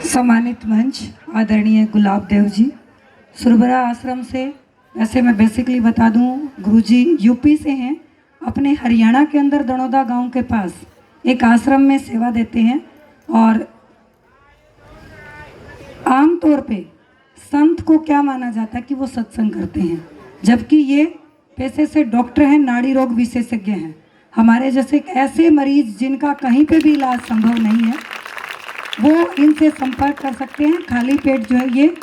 सम्मानित मंच आदरणीय गुलाब देव जी, सुरबरा आश्रम से। वैसे मैं बेसिकली बता दूं, गुरुजी यूपी से हैं, अपने हरियाणा के अंदर दणोदा गांव के पास एक आश्रम में सेवा देते हैं। और आम तौर पे संत को क्या माना जाता है कि वो सत्संग करते हैं, जबकि ये पैसे से डॉक्टर हैं, नाड़ी रोग विशेषज्ञ हैं। हमारे जैसे ऐसे मरीज जिनका कहीं पे भी इलाज संभव नहीं है, वो इनसे संपर्क कर सकते हैं। खाली पेट जो है ये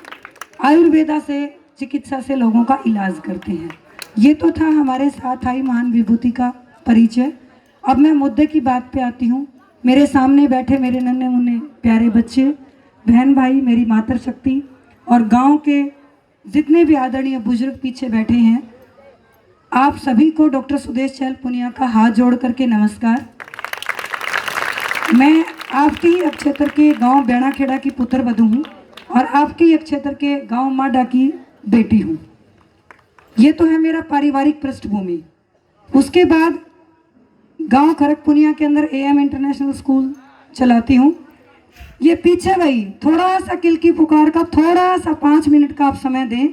आयुर्वेदा से चिकित्सा से लोगों का इलाज करते हैं। ये तो था हमारे साथ आई महान विभूति का परिचय। अब मैं मुद्दे की बात पे आती हूँ। मेरे सामने बैठे मेरे नन्हे मुन्ने प्यारे बच्चे, बहन भाई, मेरी मातृशक्ति और गांव के जितने भी आदरणीय बुजुर्ग पीछे बैठे हैं, आप सभी को डॉक्टर सुदेश चहल पुनिया का हाथ जोड़ करके नमस्कार। मैं आपके ही क्षेत्र के गांव बेणाखेड़ा की पुत्र वधू हूँ और आपके ही क्षेत्र के गांव माडा की बेटी हूँ। ये तो है मेरा पारिवारिक पृष्ठभूमि। उसके बाद गांव खरगपुनिया के अंदर AM इंटरनेशनल स्कूल चलाती हूँ। ये पीछे भाई थोड़ा सा किल की पुकार का थोड़ा सा 5 मिनट का आप समय दें।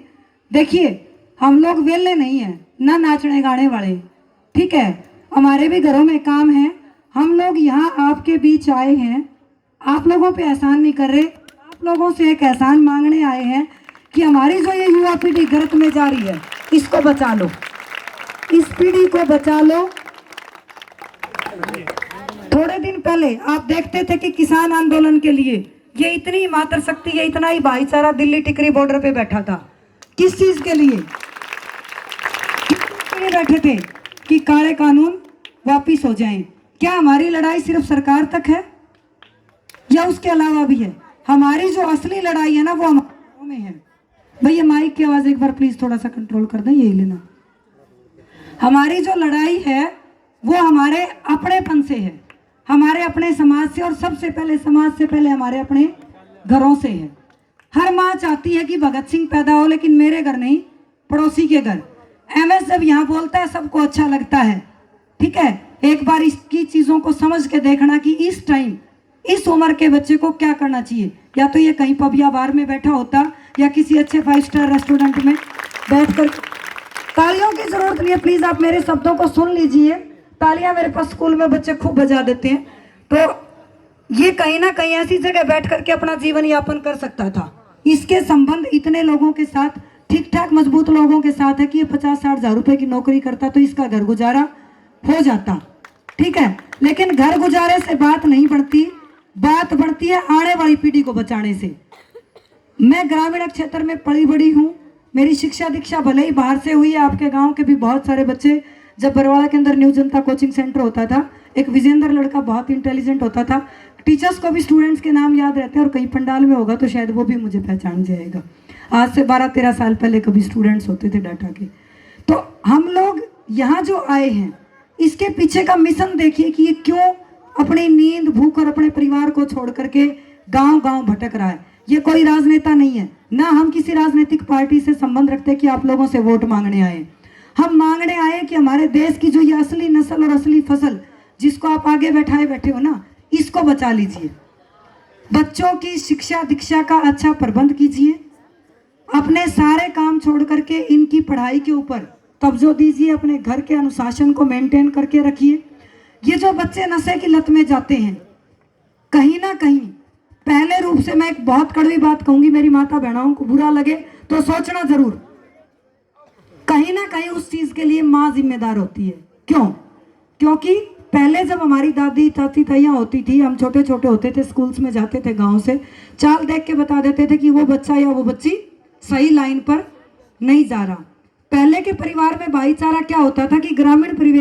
देखिए, हम लोग वेले नहीं हैं, ना नाचने गाने वाले, ठीक है। हमारे भी घरों में काम है। हम लोग यहाँ आपके बीच आए हैं, आप लोगों पे एहसान नहीं कर रहे, आप लोगों से एक एहसान मांगने आए हैं कि हमारी जो ये युवा पीढ़ी गर्त में जा रही है, इसको बचा लो, इस पीढ़ी को बचा लो। थोड़े दिन पहले आप देखते थे कि किसान आंदोलन के लिए ये इतनी मातृशक्ति, ये इतना ही भाईचारा दिल्ली टिकरी बॉर्डर पे बैठा था। किस चीज के लिए बैठे थे? कि काले कानून वापिस हो जाएं। क्या हमारी लड़ाई सिर्फ सरकार तक है या उसके अलावा भी है? हमारी जो असली लड़ाई है ना, वो हमारे में है। भैया माइक की आवाज एक बार प्लीज थोड़ा सा कंट्रोल कर दें, यही लेना। हमारी जो लड़ाई है वो हमारे अपनेपन से है, हमारे अपने समाज से, और सबसे पहले समाज से पहले हमारे अपने घरों से है। हर माँ चाहती है कि भगत सिंह पैदा हो, लेकिन मेरे घर नहीं, पड़ोसी के घर। MS जब यहाँ बोलता है सबको अच्छा लगता है, ठीक है। एक बार इसकी चीजों को समझ के देखना कि इस टाइम इस उम्र के बच्चे को क्या करना चाहिए। या तो ये कहीं पब या बार में बैठा होता, या किसी अच्छे 5 स्टार रेस्टोरेंट में बैठकर। तालियों की जरूरत नहीं है, प्लीज आप मेरे शब्दों को सुन लीजिए। तालियां मेरे पास स्कूल में बच्चे खूब बजा देते हैं। तो ये कहीं ना कहीं ऐसी जगह बैठ करके अपना जीवन यापन कर सकता था। इसके संबंध इतने लोगों के साथ, ठीक ठाक मजबूत लोगों के साथ है कि ये 50-60 हजार रुपए की नौकरी करता तो इसका घर गुजारा हो जाता, ठीक है। लेकिन घर गुजारे से बात नहीं बढ़ती, बात बढ़ती है आने वाली पीढ़ी को बचाने से। मैं ग्रामीण क्षेत्र में पली बड़ी हूँ। मेरी शिक्षा दीक्षा भले ही बाहर से हुई है, आपके गांव के भी बहुत सारे बच्चे। जब बरवाड़ा के अंदर न्यू जनता कोचिंग सेंटर होता था, एक विजेंद्र लड़का बहुत इंटेलिजेंट होता था। टीचर्स को भी स्टूडेंट्स के नाम याद रहते हैं, और कहीं पंडाल में होगा तो शायद वो भी मुझे पहचान जाएगा। आज से 12-13 साल पहले कभी स्टूडेंट्स होते थे डाटा के। तो हम लोग यहाँ जो आए हैं, इसके पीछे का मिशन देखिए कि ये क्यों अपनी नींद, भूख और अपने परिवार को छोड़ करके गांव गांव भटक रहा है। ये कोई राजनेता नहीं है, ना हम किसी राजनीतिक पार्टी से संबंध रखते कि आप लोगों से वोट मांगने आए। हम मांगने आए कि हमारे देश की जो ये असली नस्ल और असली फसल, जिसको आप आगे बैठाए बैठे हो ना, इसको बचा लीजिए। बच्चों की शिक्षा दीक्षा का अच्छा प्रबंध कीजिए। अपने सारे काम छोड़ करके इनकी पढ़ाई के ऊपर तवज्जो दीजिए। अपने घर के अनुशासन को मेंटेन करके रखिए। ये जो बच्चे नशे की लत में जाते हैं, कहीं ना कहीं, पहले रूप से मैं एक बहुत कड़वी बात कहूंगी, मेरी माता बहनों को बुरा लगे तो सोचना जरूर, कहीं ना कहीं उस चीज के लिए माँ जिम्मेदार होती है। क्यों? क्योंकि पहले जब हमारी दादी चाची ताइयाँ होती थी, हम छोटे छोटे होते थे, स्कूल्स में जाते थे, गाँव से चाल देख के बता देते थे कि वो बच्चा या वो बच्ची सही लाइन पर नहीं जा रहा। पहले के परिवार में भाईचारा क्या होता था कि ग्रामीण परिवेश